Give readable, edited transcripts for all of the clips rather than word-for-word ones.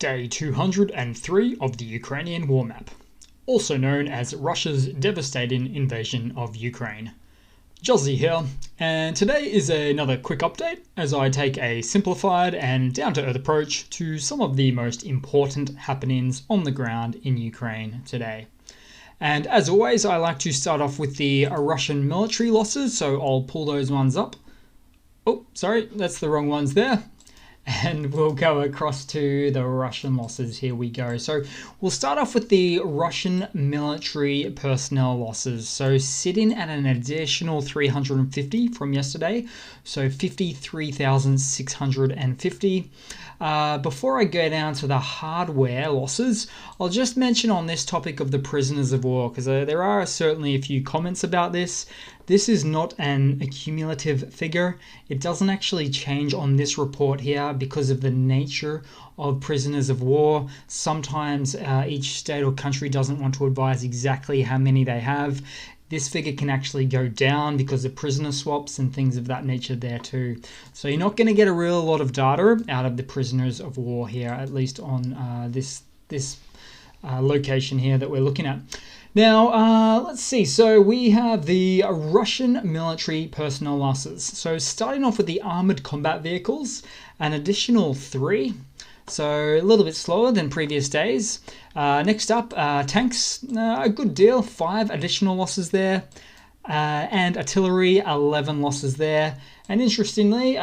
Day 203 of the Ukrainian war map, also known as Russia's devastating invasion of Ukraine. Jozzy here, and today is another quick update as I take a simplified and down-to-earth approach to some of the most important happenings on the ground in Ukraine today. And as always, I like to start off with the Russian military losses, so I'll pull those ones up. Oh, sorry, that's the wrong ones there. And we'll go across to the Russian losses. Here we go. So we'll start off with the Russian military personnel losses. So sitting at an additional 350 from yesterday. So 53,650. Before I go down to the hardware losses, I'll just mention on this topic of the prisoners of war, because there are certainly a few comments about this. This is not an accumulative figure. It doesn't actually change on this report here because of the nature of prisoners of war. Sometimes each state or country doesn't want to advise exactly how many they have. This figure can actually go down because of prisoner swaps and things of that nature there too. So you're not going to get a real lot of data out of the prisoners of war here, at least on this location here that we're looking at. Now, let's see. So we have the Russian military personnel losses. So starting off with the armored combat vehicles, an additional 3. So a little bit slower than previous days. Next up, tanks, a good deal, 5 additional losses there. And artillery, 11 losses there. And interestingly,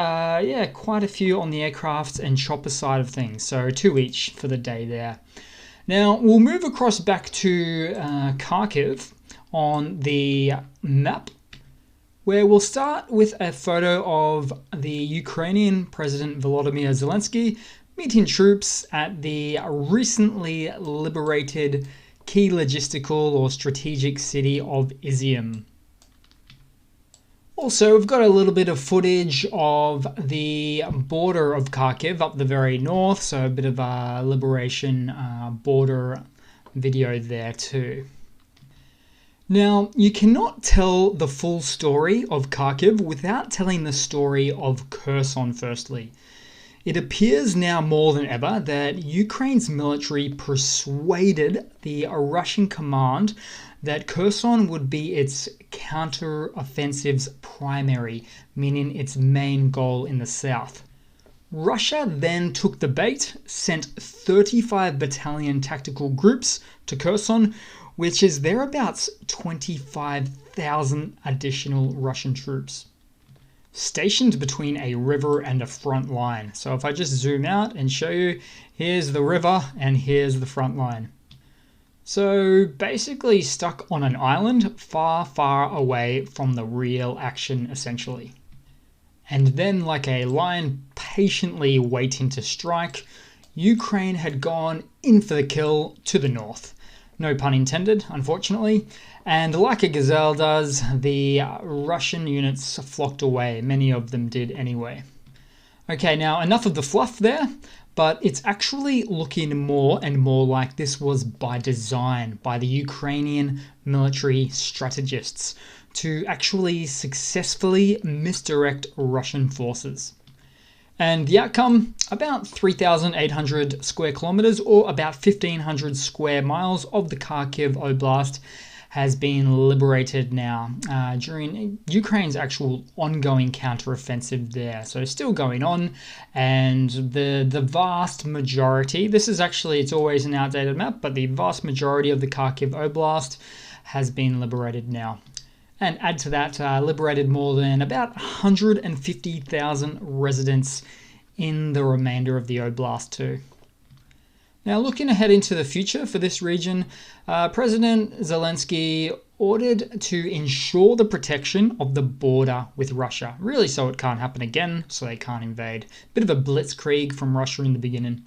quite a few on the aircraft and chopper side of things. So 2 each for the day there. Now, we'll move across back to Kharkiv on the map, where we'll start with a photo of the Ukrainian President Volodymyr Zelensky meeting troops at the recently liberated key logistical or strategic city of Izium. Also, we've got a little bit of footage of the border of Kharkiv up the very north, so a bit of a liberation border video there too. Now, you cannot tell the full story of Kharkiv without telling the story of Kherson firstly. It appears now more than ever that Ukraine's military persuaded the Russian command that Kherson would be its counter-offensive's primary, meaning its main goal in the south. Russia then took the bait, sent 35 battalion tactical groups to Kherson, which is thereabouts 25,000 additional Russian troops, stationed between a river and a front line. So if I just zoom out and show you, here's the river and here's the front line. So basically stuck on an island far, far away from the real action essentially. And then like a lion patiently waiting to strike, Ukraine had gone in for the kill to the north. No pun intended, unfortunately. And like a gazelle does, the Russian units flocked away. Many of them did anyway. Okay, now enough of the fluff there. But it's actually looking more and more like this was by design by the Ukrainian military strategists to actually successfully misdirect Russian forces. And the outcome, about 3,800 square kilometers or about 1,500 square miles of the Kharkiv Oblast has been liberated now during Ukraine's actual ongoing counteroffensive there. So still going on, and the vast majority, this is actually, it's always an outdated map, but the vast majority of the Kharkiv Oblast has been liberated now. And add to that, liberated more than about 150,000 residents in the remainder of the Oblast too. Now, looking ahead into the future for this region, President Zelensky ordered to ensure the protection of the border with Russia, really so it can't happen again, so they can't invade. Bit of a blitzkrieg from Russia in the beginning.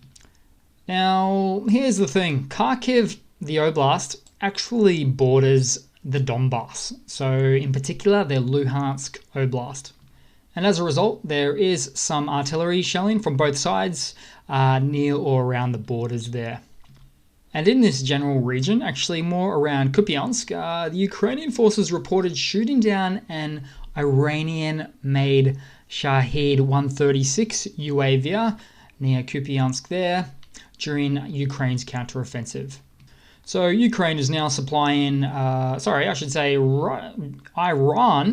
Now, here's the thing. Kharkiv, the Oblast, actually borders the Donbass, so in particular the Luhansk Oblast. And as a result, there is some artillery shelling from both sides near or around the borders there. And in this general region, actually more around Kupiansk, the Ukrainian forces reported shooting down an Iranian-made Shahed 136 UAV near Kupiansk there, during Ukraine's counteroffensive. So Ukraine is now supplying, Iran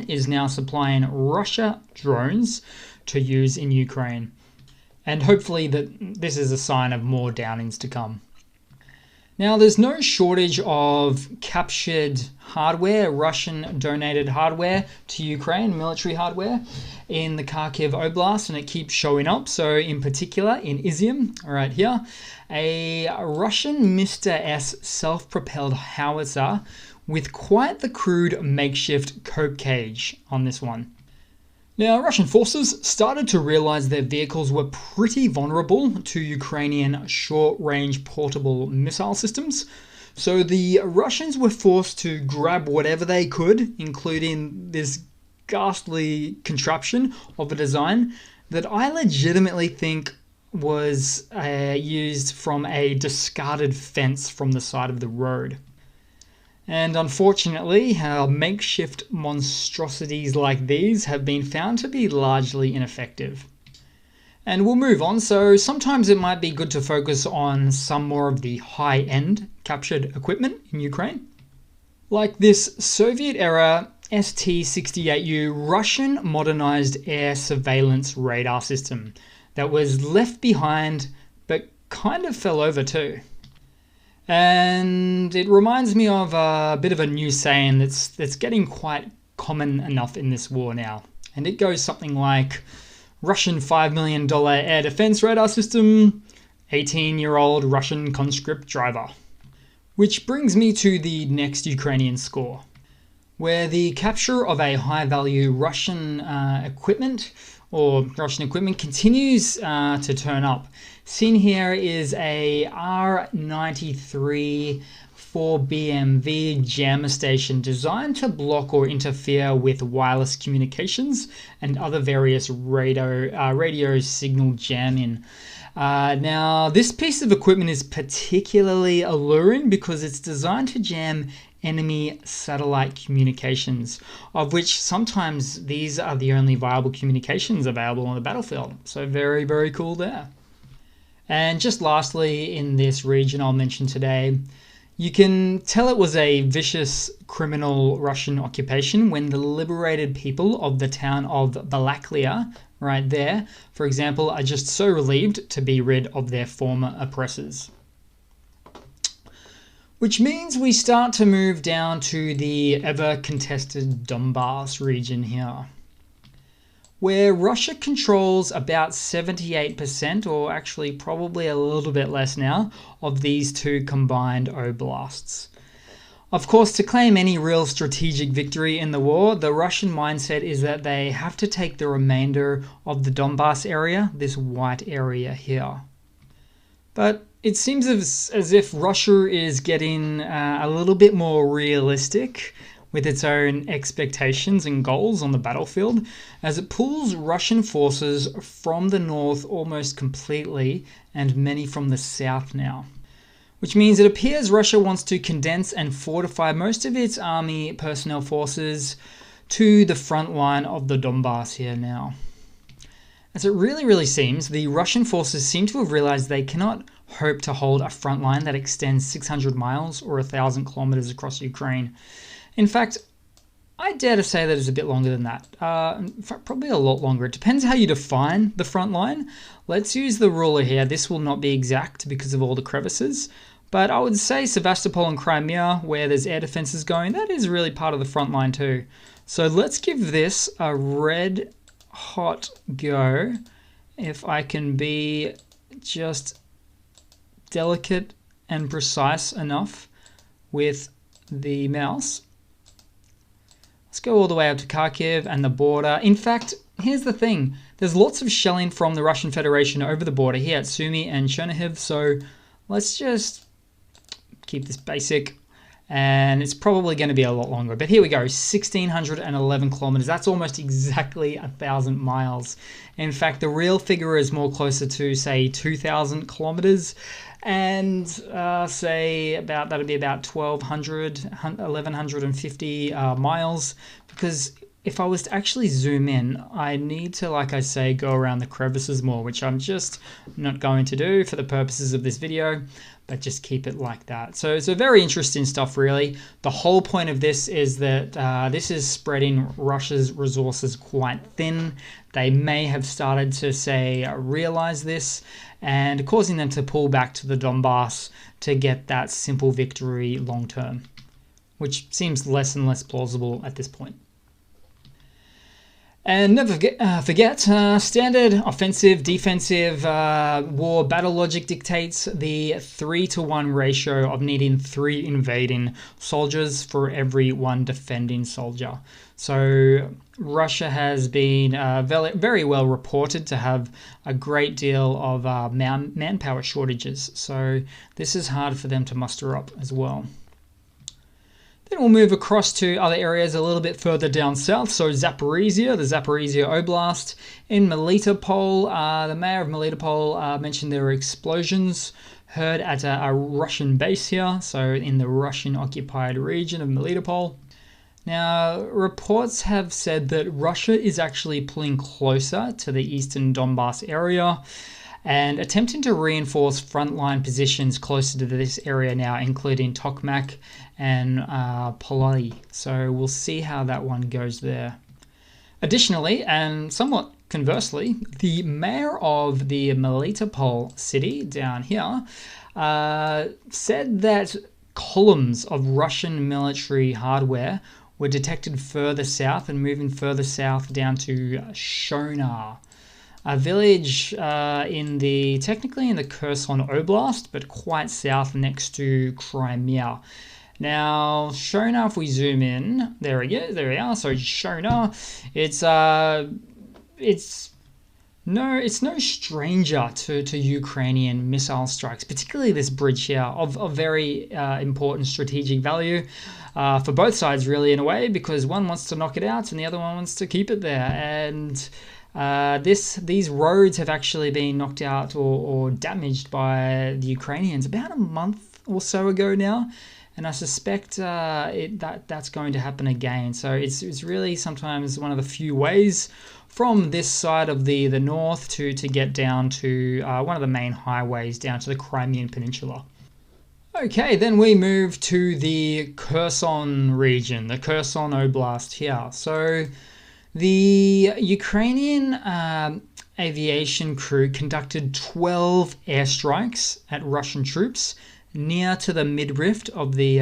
is now supplying Russia drones to use in Ukraine. And hopefully that this is a sign of more downings to come. Now, there's no shortage of captured hardware, Russian donated hardware to Ukraine, military hardware in the Kharkiv Oblast, and it keeps showing up. So in particular in Izium, right here, a Russian Mr. S self-propelled howitzer with quite the crude makeshift cope cage on this one. Now, Russian forces started to realize their vehicles were pretty vulnerable to Ukrainian short-range portable missile systems, so the Russians were forced to grab whatever they could, including this ghastly contraption of a design that I legitimately think was used from a discarded fence from the side of the road. And unfortunately, makeshift monstrosities like these have been found to be largely ineffective. And we'll move on. So sometimes it might be good to focus on some more of the high-end captured equipment in Ukraine. Like this Soviet-era ST-68U Russian modernized air surveillance radar system that was left behind but kind of fell over too. And it reminds me of a bit of a new saying that's getting quite common enough in this war now. And it goes something like, Russian $5 million air defense radar system, 18-year-old Russian conscript driver. Which brings me to the next Ukrainian score, where the capture of a high-value Russian equipment continues to turn up. Seen here is a R93 4BMV jammer station designed to block or interfere with wireless communications and other various radio signal jamming. Now, this piece of equipment is particularly alluring because it's designed to jam enemy satellite communications, of which sometimes these are the only viable communications available on the battlefield. So very, very cool there. And just lastly, in this region I'll mention today, you can tell it was a vicious criminal Russian occupation when the liberated people of the town of Balaklia, right there, for example, are just so relieved to be rid of their former oppressors. Which means we start to move down to the ever-contested Donbass region here, where Russia controls about 78%, or actually probably a little bit less now, of these two combined oblasts. Of course, to claim any real strategic victory in the war, the Russian mindset is that they have to take the remainder of the Donbass area, this white area here. But it seems as if Russia is getting a little bit more realistic with its own expectations and goals on the battlefield, as it pulls Russian forces from the north almost completely and many from the south now. Which means it appears Russia wants to condense and fortify most of its army personnel forces to the front line of the Donbass here now. As it really seems, the Russian forces seem to have realized they cannot hope to hold a front line that extends 600 miles or 1,000 kilometers across Ukraine. In fact, I dare to say that it's a bit longer than that. In fact, probably a lot longer. It depends how you define the front line. Let's use the ruler here. This will not be exact because of all the crevices. But I would say Sevastopol and Crimea, where there's air defenses going, that is really part of the front line too. So let's give this a red hot go. If I can be just delicate and precise enough with the mouse. Let's go all the way up to Kharkiv and the border. In fact, here's the thing. There's lots of shelling from the Russian Federation over the border here at Sumy and Chernihiv. So let's just keep this basic. And it's probably going to be a lot longer. But here we go, 1,611 kilometers. That's almost exactly 1,000 miles. In fact, the real figure is more closer to, say, 2,000 kilometers. And say that'd be about 1,200, 1,150 miles. Because if I was to actually zoom in, I need to, like I say, go around the crevices more, which I'm just not going to do for the purposes of this video, but just keep it like that. So it's very interesting stuff, really. The whole point of this is that this is spreading Russia's resources quite thin. They may have started to, say, realize this and causing them to pull back to the Donbass to get that simple victory long term, which seems less and less plausible at this point. And never forget, standard offensive, defensive war battle logic dictates the 3-to-1 ratio of needing 3 invading soldiers for every 1 defending soldier. So Russia has been very well reported to have a great deal of manpower shortages. So this is hard for them to muster up as well. Then we'll move across to other areas a little bit further down south. So Zaporizhia, the Zaporizhia Oblast. In Melitopol, the mayor of Melitopol mentioned there were explosions heard at a Russian base here, so in the Russian-occupied region of Melitopol. Now, reports have said that Russia is actually pulling closer to the eastern Donbass area and attempting to reinforce frontline positions closer to this area now, including Tokmak and Polody. So we'll see how that one goes there. Additionally, and somewhat conversely, the mayor of the Melitopol city down here said that columns of Russian military hardware were detected further south and moving further south down to Shonar, a village technically in the Kherson Oblast, but quite south next to Crimea. Now, Shonar, if we zoom in, there we are. So Shonar, it's no stranger to Ukrainian missile strikes, particularly this bridge here of very important strategic value for both sides, really, in a way, because one wants to knock it out and the other one wants to keep it there. And these roads have actually been knocked out or damaged by the Ukrainians about a month or so ago now, and I suspect that's going to happen again. So it's really sometimes one of the few ways from this side of the north to get down to one of the main highways down to the Crimean Peninsula. Okay, then we move to the Kherson region, the Kherson Oblast here. So the Ukrainian aviation crew conducted 12 airstrikes at Russian troops near to the midriff of the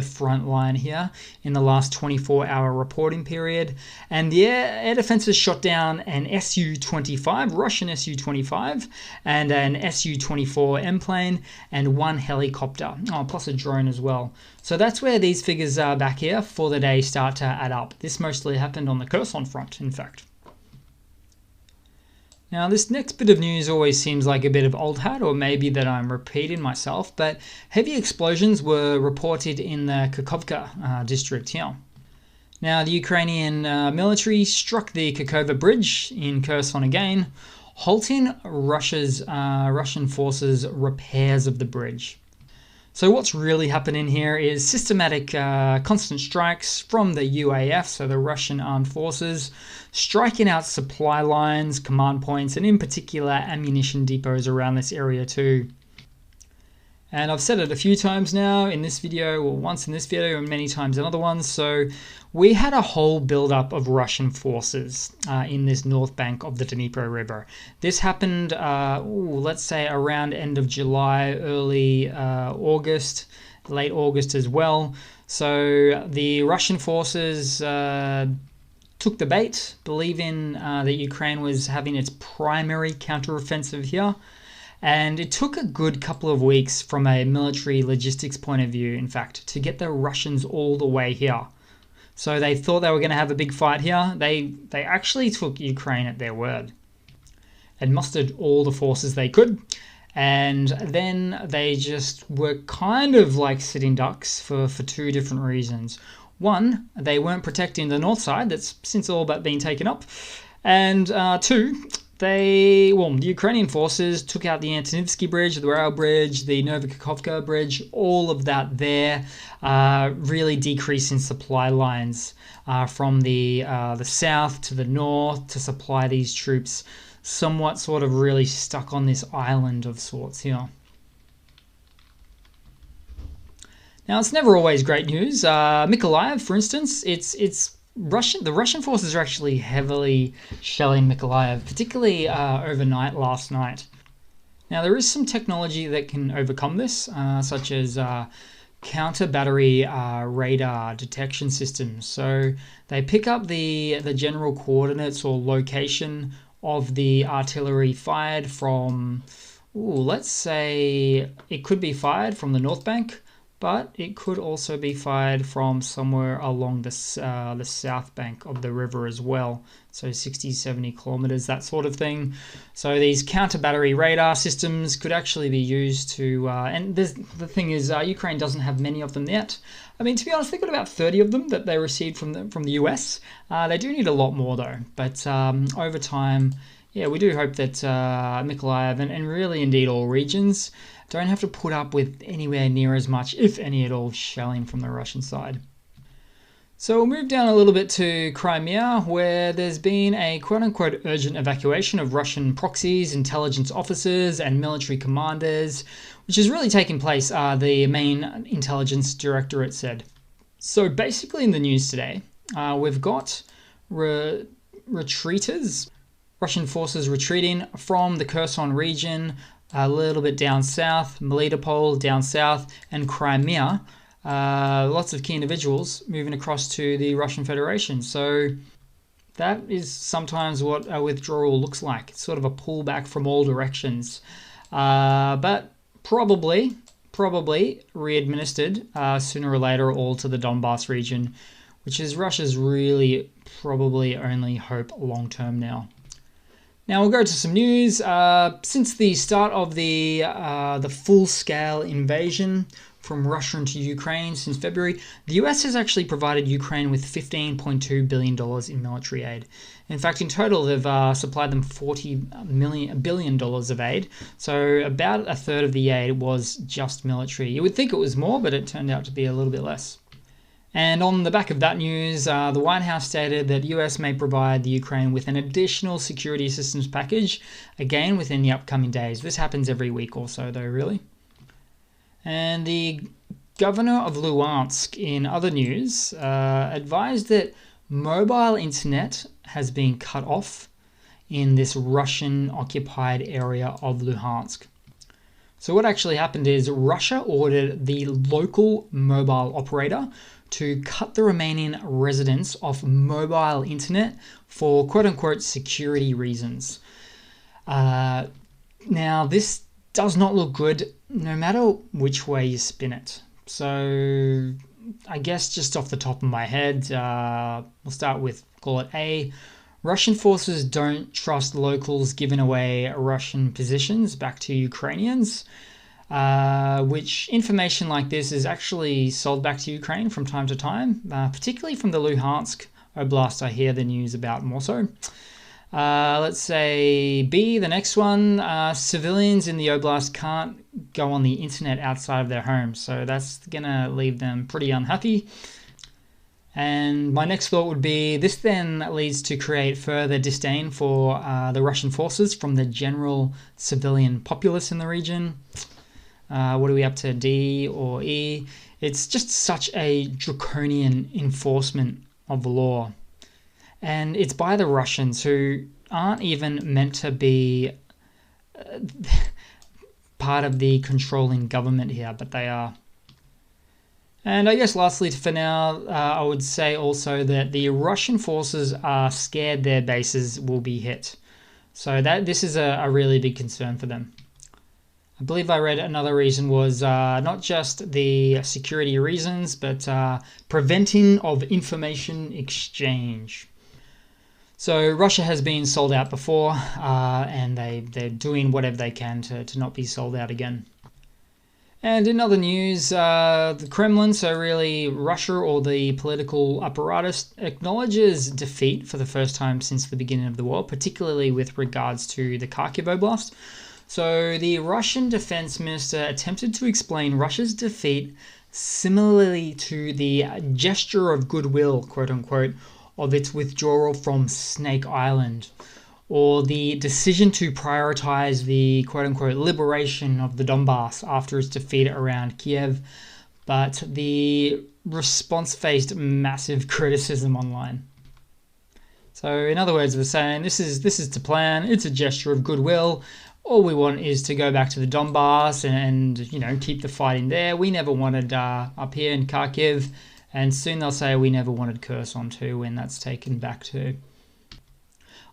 front line here in the last 24-hour reporting period. And the air defenses shot down an Su-25, Russian Su-25, and an Su-24 M plane, and 1 helicopter, plus a drone as well. So that's where these figures back here for the day start to add up. This mostly happened on the Kherson front, in fact. Now, this next bit of news always seems like a bit of old hat, or maybe that I'm repeating myself, but heavy explosions were reported in the Kakhovka district here. Now, the Ukrainian military struck the Kakhovka Bridge in Kherson again, halting Russian forces' repairs of the bridge. So what's really happening here is systematic constant strikes from the UAF, so the Russian armed forces, striking out supply lines, command points, and in particular ammunition depots around this area too. And I've said it a few times now in this video, or once in this video and many times in other ones. So we had a whole buildup of Russian forces in this north bank of the Dnipro River. This happened, let's say around end of July, early August, late August as well. So the Russian forces took the bait, believing that Ukraine was having its primary counteroffensive here. And it took a good couple of weeks from a military logistics point of view, in fact, to get the Russians all the way here. So they thought they were going to have a big fight here. They actually took Ukraine at their word and mustered all the forces they could. And then they just were kind of like sitting ducks for 2 different reasons. One, they weren't protecting the north side that's since all but been taken up. And 2, the Ukrainian forces took out the Antonivsky Bridge, the Rail Bridge, the Novokakhovka Bridge, all of that there, really decreasing supply lines from the south to the north to supply these troops, somewhat sort of really stuck on this island of sorts here. Now, it's never always great news. Mykolaiv, for instance, it's Russian. The Russian forces are actually heavily shelling Mykolaiv, particularly overnight last night. Now, there is some technology that can overcome this, such as counter-battery radar detection systems. So they pick up the general coordinates or location of the artillery fired from, let's say it could be fired from the North Bank, but it could also be fired from somewhere along the south bank of the river as well. So 60, 70 kilometers, that sort of thing. So these counter-battery radar systems could actually be used to, and the thing is, Ukraine doesn't have many of them yet. I mean, to be honest, they've got about 30 of them that they received from the US. They do need a lot more though, but over time, yeah, we do hope that Mykolaiv and really indeed all regions don't have to put up with anywhere near as much, if any at all, shelling from the Russian side. So we'll move down a little bit to Crimea, where there's been a quote-unquote urgent evacuation of Russian proxies, intelligence officers, and military commanders, which is really taking place, the main intelligence directorate said. So basically in the news today, we've got retreaters, Russian forces retreating from the Kherson region, a little bit down south, Melitopol down south, and Crimea. Lots of key individuals moving across to the Russian Federation. So that is sometimes what a withdrawal looks like. It's sort of a pullback from all directions. But probably re-administered sooner or later all to the Donbass region, which is Russia's really probably only hope long term now. Now we'll go to some news. Since the start of the full-scale invasion from Russia into Ukraine since February, the US has actually provided Ukraine with $15.2 billion in military aid. In fact, in total, they've supplied them $40 billion of aid. So about a third of the aid was just military. You would think it was more, but it turned out to be a little bit less. And on the back of that news, the White House stated that US may provide the Ukraine with an additional security assistance package, again within the upcoming days. This happens every week or so though, really. And the governor of Luhansk, in other news, advised that mobile internet has been cut off in this Russian-occupied area of Luhansk. So what actually happened is Russia ordered the local mobile operator to cut the remaining residents off mobile internet for quote-unquote security reasons. Now, this does not look good no matter which way you spin it. So I guess just off the top of my head, we'll start with, call it A. Russian forces don't trust locals giving away Russian positions back to Ukrainians. Which information like this is actually sold back to Ukraine from time to time, particularly from the Luhansk Oblast. I hear the news about more so. Let's say B, the next one, civilians in the Oblast can't go on the internet outside of their homes, so that's going to leave them pretty unhappy. And my next thought would be, this then leads to create further disdain for the Russian forces from the general civilian populace in the region. What are we up to, D or E? It's just such a draconian enforcement of the law. And it's by the Russians, who aren't even meant to be part of the controlling government here, but they are. And I guess lastly for now, I would say also that the Russian forces are scared their bases will be hit. So this is a really big concern for them. I believe I read another reason was not just the security reasons, but preventing of information exchange. So Russia has been sold out before, and they're doing whatever they can to not be sold out again. And in other news, the Kremlin, so really Russia or the political apparatus, acknowledges defeat for the first time since the beginning of the war, particularly with regards to the Kharkiv Oblast. So the Russian defense minister attempted to explain Russia's defeat similarly to the gesture of goodwill, quote unquote, of its withdrawal from Snake Island, or the decision to prioritize the quote-unquote liberation of the Donbass after its defeat around Kiev, but the response faced massive criticism online. So in other words, we're saying this is to plan, it's a gesture of goodwill. All we want is to go back to the Donbass and keep the fighting there. We never wanted up here in Kharkiv, and soon they'll say we never wanted Kherson too when that's taken back too.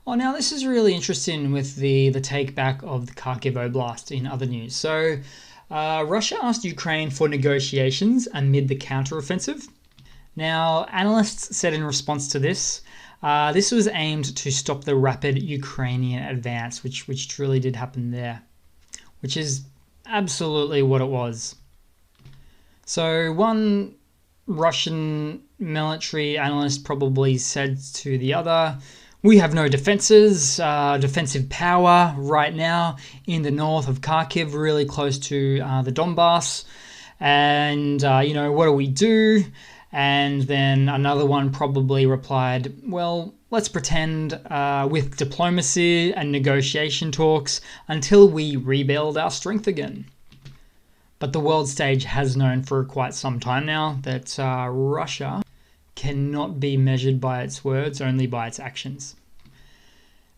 Oh, now this is really interesting with the take back of the Kharkiv Oblast in other news. So Russia asked Ukraine for negotiations amid the counteroffensive. Now, analysts said in response to this, this was aimed to stop the rapid Ukrainian advance, which truly did happen there, which is absolutely what it was. So one Russian military analyst probably said to the other, "We have no defensive power right now in the north of Kharkiv, really close to the Donbass. And, what do we do?" And then another one probably replied, "Well, let's pretend with diplomacy and negotiation talks until we rebuild our strength again." But the world stage has known for quite some time now that Russia cannot be measured by its words, only by its actions.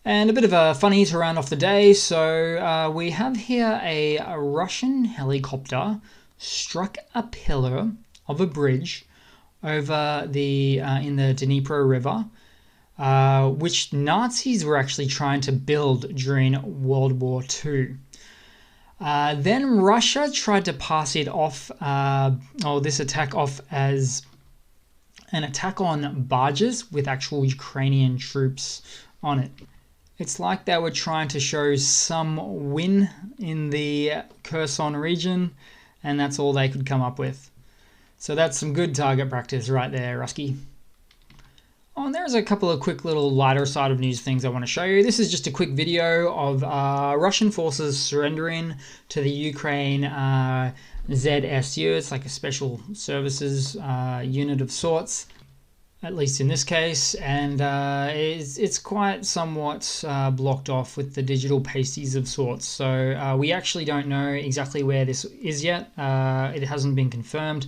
And a bit of a funny to round off the day. So we have here a Russian helicopter struck a pillar of a bridge over in the Dnipro River, which Nazis were actually trying to build during World War II. Then Russia tried to pass it off, this attack off as an attack on barges with actual Ukrainian troops on it. It's like they were trying to show some win in the Kherson region, and that's all they could come up with. So that's some good target practice right there, Rusky. Oh, and there's a couple of quick little lighter side of news things I want to show you. This is just a quick video of Russian forces surrendering to the Ukraine ZSU. It's like a special services unit of sorts, at least in this case, and it's quite somewhat blocked off with the digital pasties of sorts. So we actually don't know exactly where this is yet. It hasn't been confirmed.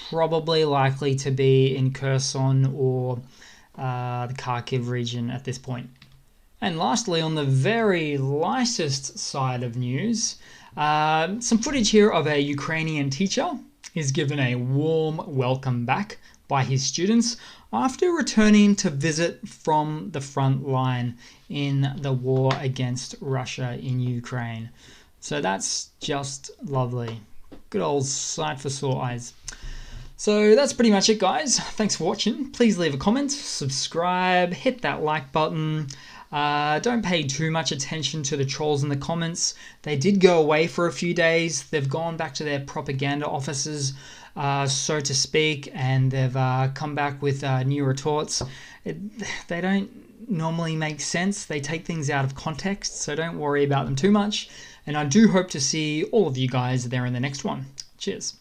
Probably likely to be in Kherson or the Kharkiv region at this point. And lastly, on the very lightest side of news, some footage here of a Ukrainian teacher is given a warm welcome back by his students after returning to visit from the front line in the war against Russia in Ukraine. So that's just lovely. Good old sight for sore eyes. So that's pretty much it, guys. Thanks for watching. Please leave a comment, subscribe, hit that like button. Don't pay too much attention to the trolls in the comments. They did go away for a few days. They've gone back to their propaganda offices, so to speak, and they've come back with new retorts. They don't normally make sense. They take things out of context, so don't worry about them too much. And I do hope to see all of you guys there in the next one. Cheers.